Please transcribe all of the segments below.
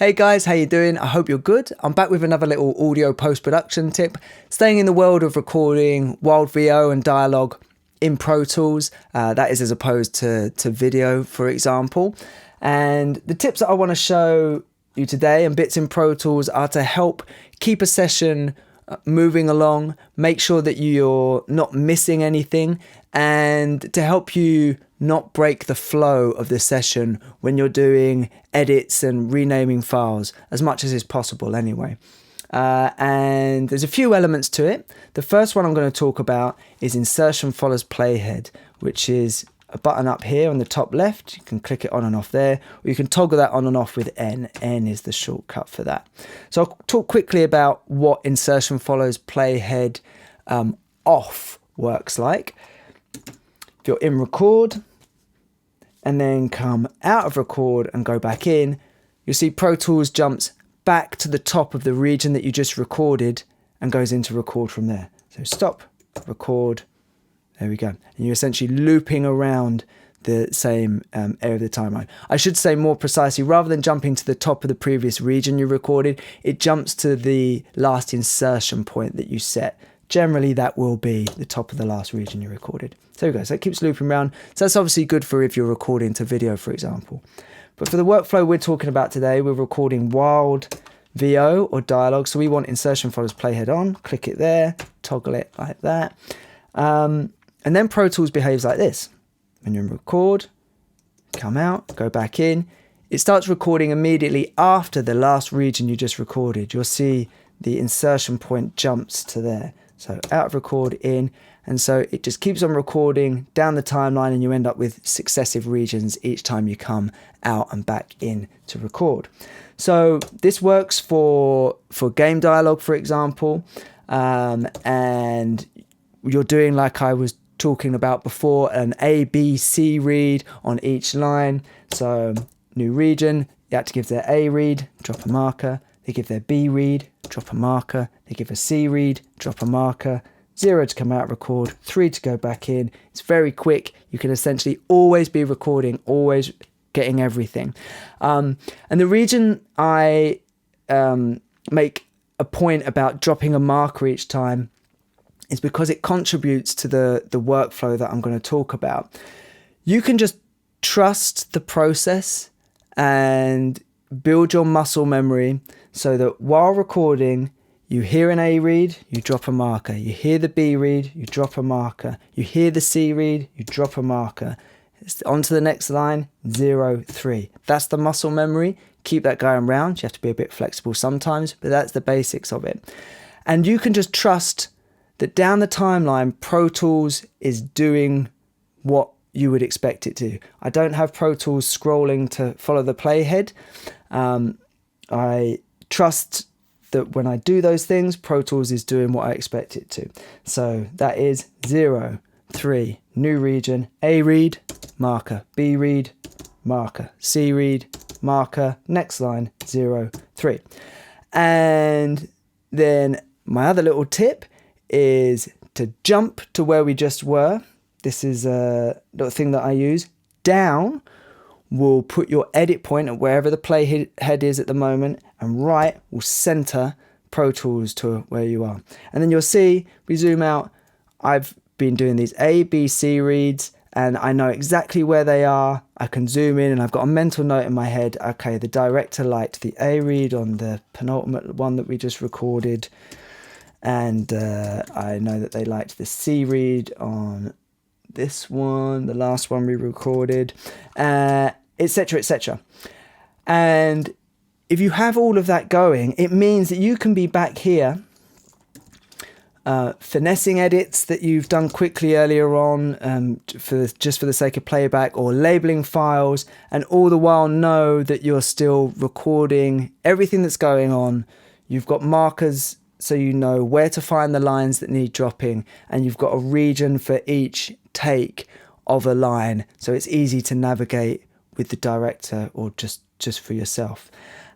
Hey guys, how you doing? I hope you're good. I'm back with another little audio post-production tip. Staying in the world of recording wild VO and dialogue in Pro Tools, that is as opposed to video, for example. And the tips that I want to show you today and bits in Pro Tools are to help keep a session moving along, make sure that you're not missing anything, and to help you not break the flow of the session when you're doing edits and renaming files, as much as is possible anyway. And there's a few elements to it. The first one I'm going to talk about is insertion follows playhead, which is a button up here on the top left. You can click it on and off there, or you can toggle that on and off with N. N is the shortcut for that. So I'll talk quickly about what insertion follows playhead off works like. If you're in record and then come out of record and go back in, you'll see Pro Tools jumps back to the top of the region that you just recorded and goes into record from there. So stop, record, there we go. And you're essentially looping around the same area of the timeline. I should say more precisely, rather than jumping to the top of the previous region you recorded, it jumps to the last insertion point that you set. Generally, that will be the top of the last region you recorded. So there we go. So it keeps looping around. So that's obviously good for if you're recording to video, for example. But for the workflow we're talking about today, we're recording wild VO or dialogue. So we want insertion follows playhead on. Click it there, toggle it like that. And then Pro Tools behaves like this. When you're in record, come out, go back in. It starts recording immediately after the last region you just recorded. You'll see the insertion point jumps to there. So out of record, in, and so it just keeps on recording down the timeline and you end up with successive regions each time you come out and back in to record. So this works for game dialogue, for example, and you're doing, like I was talking about before, an A, B, C read on each line. So new region, you have to give their A read, drop a marker. They give their B read, drop a marker. They give a C read, drop a marker. 0 to come out, record. 3 to go back in. It's very quick. You can essentially always be recording, always getting everything. And the reason I make a point about dropping a marker each time is because it contributes to the workflow that I'm going to talk about. You can just trust the process and build your muscle memory so that while recording, you hear an A read, you drop a marker. You hear the B read, you drop a marker. You hear the C read, you drop a marker. It's on to the next line, 0, 3. That's the muscle memory. Keep that going round. You have to be a bit flexible sometimes, but that's the basics of it. And you can just trust that down the timeline, Pro Tools is doing what you would expect it to. I don't have Pro Tools scrolling to follow the playhead. I trust that when I do those things, Pro Tools is doing what I expect it to. So that is 0, 3, new region, A read, marker, B read, marker, C read, marker, next line, 0, 3. And then my other little tip is to jump to where we just were. This is a little thing that I use. Down will put your edit point at wherever the playhead is at the moment, and right will center Pro Tools to where you are. And then you'll see, we zoom out, I've been doing these A, B, C reads, and I know exactly where they are. I can zoom in and I've got a mental note in my head. Okay, the director liked the A read on the penultimate one that we just recorded. And I know that they liked the C read on this one, the last one we recorded, etc., etc. And if you have all of that going, it means that you can be back here finessing edits that you've done quickly earlier on just for the sake of playback, or labeling files, and all the while know that you're still recording everything that's going on. You've got markers so you know where to find the lines that need dropping, and you've got a region for each take of a line, so it's easy to navigate with the director or just for yourself.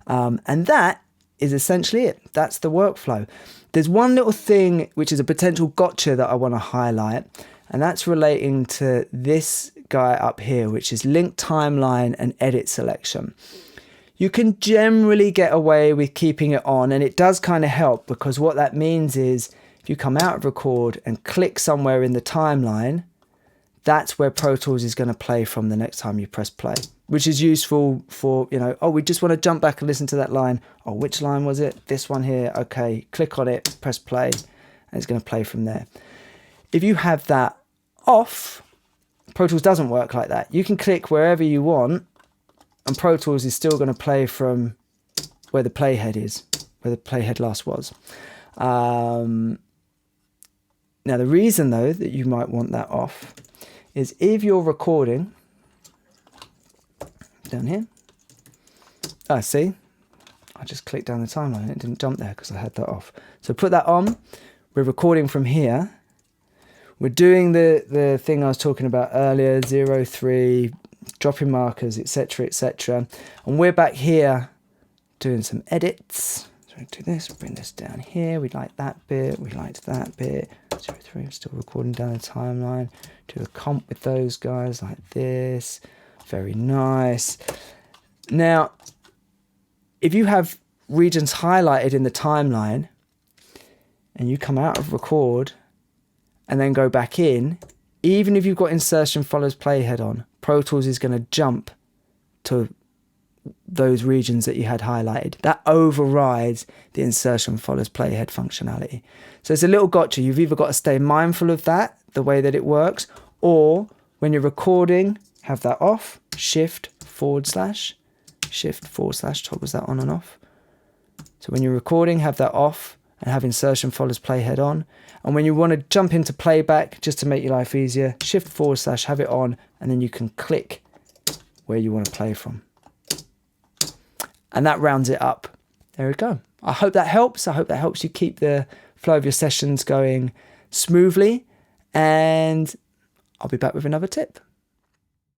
And that is essentially it. That's the workflow. There's one little thing which is a potential gotcha that I want to highlight, and that's relating to this guy up here, which is link timeline and edit selection. You can generally get away with keeping it on, and it does kind of help, because what that means is if you come out of record and click somewhere in the timeline, that's where Pro Tools is going to play from the next time you press play, which is useful for, you know, oh, we just want to jump back and listen to that line. Oh, which line was it? This one here. Okay, click on it, press play, and it's going to play from there. If you have that off, Pro Tools doesn't work like that. You can click wherever you want, and Pro Tools is still going to play from where the playhead is, where the playhead last was. Now, the reason, though, that you might want that off is if you're recording down here. See, I just clicked down the timeline. It didn't jump there because I had that off. So put that on. We're recording from here. We're doing the thing I was talking about earlier, 0, 3, dropping markers, etc., etc. And we're back here doing some edits. So we do this, bring this down here. We like that bit. We liked that bit. 0, 3, I'm still recording down the timeline. Do a comp with those guys like this. Very nice. Now, if you have regions highlighted in the timeline and you come out of record and then go back in, even if you've got insertion follows playhead on, Pro Tools is going to jump to those regions that you had highlighted. That overrides the insertion follows playhead functionality. So it's a little gotcha. You've either got to stay mindful of that, the way that it works, or when you're recording, have that off, shift forward slash toggles that on and off. So when you're recording, have that off and have insertion follows playhead on. And when you want to jump into playback, just to make your life easier, shift forward slash, have it on, and then you can click where you want to play from. And that rounds it up. There we go. I hope that helps. I hope that helps you keep the flow of your sessions going smoothly. And I'll be back with another tip.